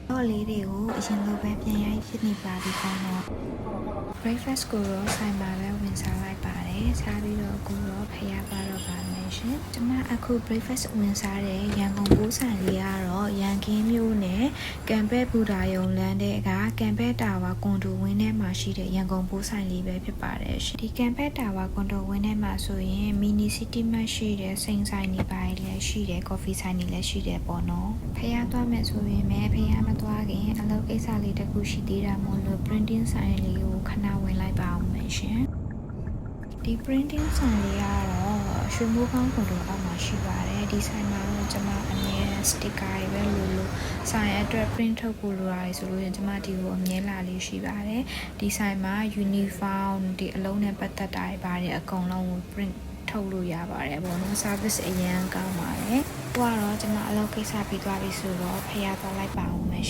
တော့လေးတွေကိုအရင်လိုပဲပြန်ရိုက်ဖြစ်နေပါပြီပေါ့နော် breakfast ကိုတော့ဆိုင်မှာပဲဝင်စားလိုက်ပါတယ်စားပြီးတော့အခုတော့ဖျားပါတော့ပါမယ်ရှင်ကျွန်မအခု breakfast ဝင်စားတဲ့ရန်ကုန်ပိုးဆိုင်လေးကတော့ရန်ကင်းမြို့နယ်ကံပဲဘူတာယုံလမ်းတဲ့ကကံပဲတာဝါကွန်ဒိုဝင်းထဲမှာရှိတဲ့ရန်ကုန်ပိုးဆိုင်လေးပဲဖြစ်ပါတယ်ရှင်ဒီကံပဲတာဝါကွန်ဒိုဝင်းထဲမှာဆိုရင် mini city mart ရှိတဲ့စိန်ဆိုင်နေပါလည်းရှိတယ် coffee ဆိုင်နေလည်းရှိတယ်ပေါ့နော်ဖျားသွားမယ်ဆိုရင်ဖျားမသွားခင်အလုပ်ကိစ္စလေးတစ်ခုရှိသေးတာမို့လို့ printing ဆိုင်လေးကိုခဏဝင်လိုက်ပါအောင်မယ်ရှင်ဒီ printing ဆိုင်လေးကတော့ရွှေမိုးကောင်းကွန်ဒိုအောက်မှာရှိပါတယ်ဒီဆိုင်မှာတော့ကျွန်မအမြဲ sticker တွေပဲလို့ဆိုင်အတွက် print ထုတ်ဖို့လိုရတယ်ဆိုလို့ရင်ကျွန်မဒီကိုအမြဲလာလေးရှိပါတယ်ဒီဆိုင်မှာ uniform ဒီအလုံးနဲ့ပတ်သက်တာတွေပါတယ်အကုန်လုံးကို print ထုတ်လို့ရပါတယ်ပေါ့နော် service အရန်ကောင်းပါတယ်ဟိုကတော့ကျွန်မအလုပ်ကိစ္စပြီးသွားပြီဆိုတော့ဖျားသွားလိုက်ပါအောင်မယ်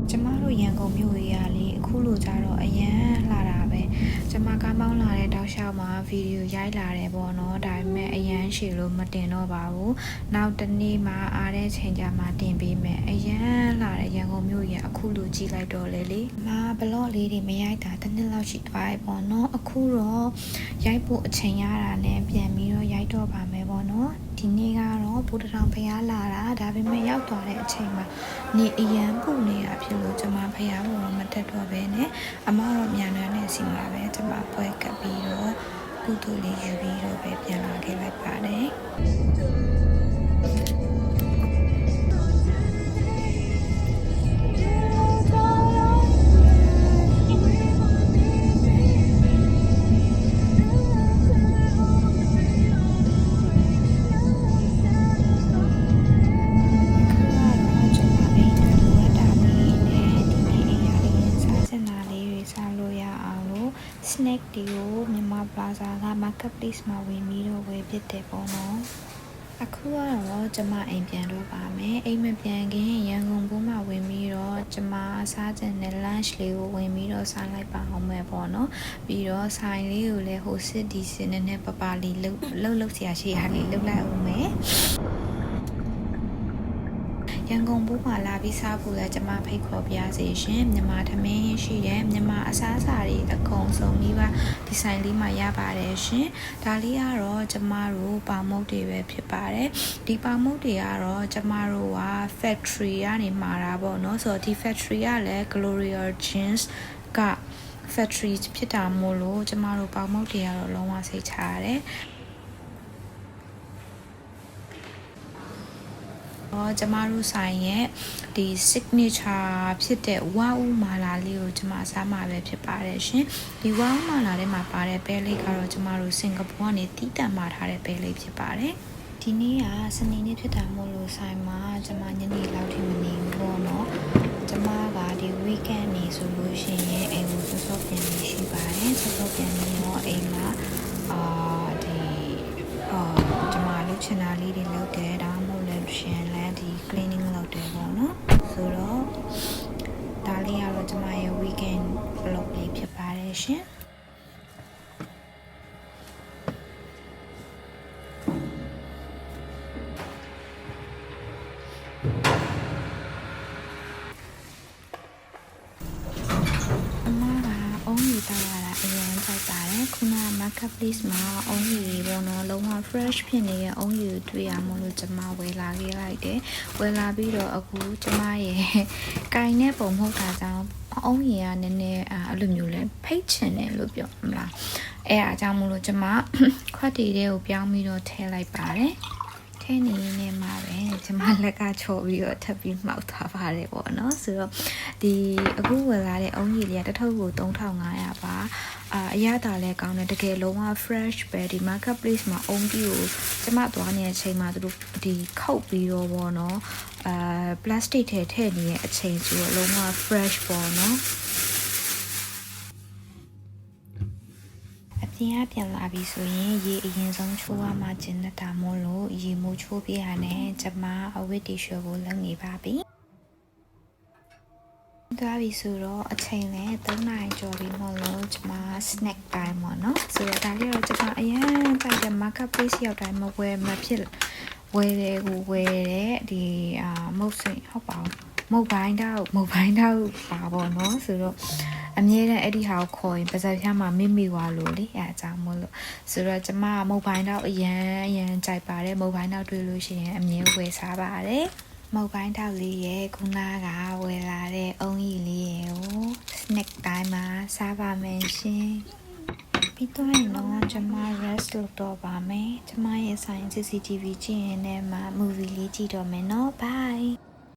ကျမတို့ရန်ကုန်မြို့ရေးရလေအခုလိုကြတော့အရန်လာတာပဲကျမကားမောင်းလာတဲ့တောက်လျှောက်မှာဗီဒီယိုရိုက်လာတယ်ပေါ့နော်ဒါပေမဲ့အရန်ရှည်လို့မတင်တော့ပါဘူးနောက်တစ်နေ့မှအားတဲ့ချိန်ကြမှာတင်ပေးမယ်အရန်လာတဲ့ရန်ကုန်မြို့ရေးအခုလိုကြည့်လိုက်တော့လေဘလော့လေးတွေမရိုက်တာတစ်နှစ်လောက်ရှိသွားပြီပေါ့နော်အခုတော့ရိုက်ဖို့အချိန်ရတာနဲ့ပြန်ပြီးတော့ရိုက်တော့ပါမယ်ပေါ့နော်ဒီနေ့ကတော့ဘူတထောင်ဖျားလာတာဒါပေမဲ့ရောက်သွားတဲ့အချိန်မှာနေအရန်ပူနေတာဖြစ်လို့ကျွန်မဖျားဖို့တော့မတက်တော့ဘဲနဲ့အမတော့မြန်နှမ်းနဲ့စီမှာပဲကျွန်မပွဲကပ်ပြီးတော့ကုသိုလ်လေးယူပြီးတော့ပဲပြန်လာခဲ့လိုက်ပါတယ်snack တွေကိုမြန်မာပလာဇာက marketplace မှာဝင်ပြီးတော့ဝယ်ဖြစ်တယ်ပေါ့နော်အခုကတော့ကျမအိမ်ပြန်တော့ပါမယ်အိမ်မပြန်ခင်ရန်ကုန်ဘုံမှာဝင်ပြီးတော့ကျမစားကြတဲ့ lunch လေးကိုဝင်ပြီးတော့စားလိုက်ပါအောင်မယ်ပေါ့နော်ပြီးတော့ဆိုင်လေးကိုလည်းဟိုစစ်ဒီစင်းနဲ့ပပလေးလှုပ်ဆရာရှိဟာလေးလှုပ်လိုက်အောင်မယ်ရန်ကုန်ဘုမှာလာပြီးစားဖို့လည်းကျမဖိတ်ခေါ်ပြစေရှင်မြန်မာထမင်းရှိတယ်မြန်မာအစားအစာတွေအကုန်စုံပြီးပါဒီဆိုင်လေးမှာရပါတယ်ရှင်ဒါလေးကတော့ကျမတို့ပေါမုတ်တွေပဲဖြစ်ပါတယ်ဒီပေါမုတ်တွေကတော့ကျမတို့က factory ကနေမှာတာပေါ့နော်ဆိုတော့ဒီ factory ကလည်း Gloria Jeans က factory ဖြစ်တာမို့လို့ကျမတို့ပေါမုတ်တွေကတော့လုံးဝစိတ်ချရတယ်ကျမတို့ဆိုင်ရဲ့ဒီ signature ဖြစ်တဲ့ဝါဦးမာလာလေးကိုကျမစားမှာပဲဖြစ်ပါတယ်ရှင်ဒီဝါဦးမာလာထဲမှာပါတဲ့ပဲလေးကတော့ကျမတို့စင်ကာပူကနေတီးတန့်မှာထားတဲ့ပဲလေးဖြစ်ပါတယ်ဒီနေ့ကစနေနေ့ဖြစ်တာမို့လို့ဆိုင်မှာကျမညနေလောက်ထိမနေဘူးပေါ့နော်ကျမကဒီ weekend နေဆိုလို့ရှိရင်အိမ်ကိုစောပြန်နေရှိပါတယ်စောပြန်နေတော့အိမ်မှာကျမလုပ်ချင်တာလေးတွေလုပ်တယ်ဒါမှမဟုတ်လည်းရှင်လည်းဒီ cleaning လုပ်တယ်ပေါ့နော်ဆိုတော့ဒါလေးကတော့ကျမရဲ့ weekend vlog လေးဖြစ်ပါတယ်ရှင်ခုန marketplace မှာအုံးရီပေါ့နော်လုံးဝ fresh ဖြစ်နေတဲ့အုံးရီကိုတွေ့ရမို့လို့ကျွန်မဝယ်လာခဲ့လိုက်တယ်ဝယ်လာပြီးတော့အခုကျွန်မရဲ့ကိုင်တဲ့ပုံမဟုတ်တာကြောင့်အုံးရီကနည်းနည်းအဲ့လိုမျိုးလဲဖိတ်ချင်တယ်လို့ပြောမလားအဲ့အားကြောင့်မို့လို့ကျွန်မခွက်တီတွေကိုပြောင်းပြီးတော့ထည့်လိုက်ပါတယ်ထဲနေနေမှာပဲကျွန်မလက်ကချော်ပြီးတော့ထပ်ပြီးမှောက်ထားပါတယ်ပေါ့နော်ဆိုတော့ဒီအခုဝယ်လာတဲ့အုံးကြီးလေးကတစ်ထုပ်ကို3500ပါအရသာလဲကောင်းတယ်တကယ်လုံးဝ fresh ပဲဒီ marketplace မှာအုံးကြီးကိုကျမသွားနေတဲ့အချိန်မှာသူတို့ဒီခုတ်ပြီးတော့ပေါ့နော် plastic ထဲထည့်နေတဲ့အချိန်ဆိုတော့လုံးဝ fresh ပေါ့နော်ပြန်လာပြီဆိုရင်ရေအရင်ဆုံးချိုးရမှကျင်တာမို့လို့ရေမိုးချိုးပြရနဲ့ကျမအဝတ်တီရှပ်ကိုလုပ်နေပါပြီသွားပြီဆိုတော့အချိန်လည်း3နာရီကျော်ပြီမို့လို့ကျမ snack time ပေါ့နော်ဆိုတော့ဒါလေးတော့ကျမအရင်ကြိုက်တဲ့ marketplace ရောက်တိုင်းမဝယ်မဖြစ် ဝယ်တယ်ကိုဝယ်တယ်ဒီမုတ်စိန်ဟုတ်ပါဘူးမုတ်ပိုင်းတော့ပါပေါ့နော်ဆိုတော့အမြဲတမ်းအဲ့ဒီဟာကိုခေါ်ရင်ပါဇက်ဖြားမှာမိသွားလို့လေအဲအကြောင်းမို့လို့ဆိုတော့ကျမမုတ်ပိုင်းတော့အရန်ကြိုက်ပါတယ်မုတ်ပိုင်းတော့တွေ့လို့ရှိရင်အမြဲဝယ်စားပါတယ်မုတ်ပိုင်းတောက်လေးရဲ့ခုနကဝယ်လာတဲ့အုံးကြီးလေးရဲ့ကို snack တိုင်းမှာစားပါမယ်ရှင်ပြီးတော့ရင်တော့ကျမ rest လုပ်တော့ပါမယ်ကျမရဲ့ဆိုင် CCTV ကြည့်ရင်လည်းမှာ movie လေးကြည့်တော့မယ်နော် bye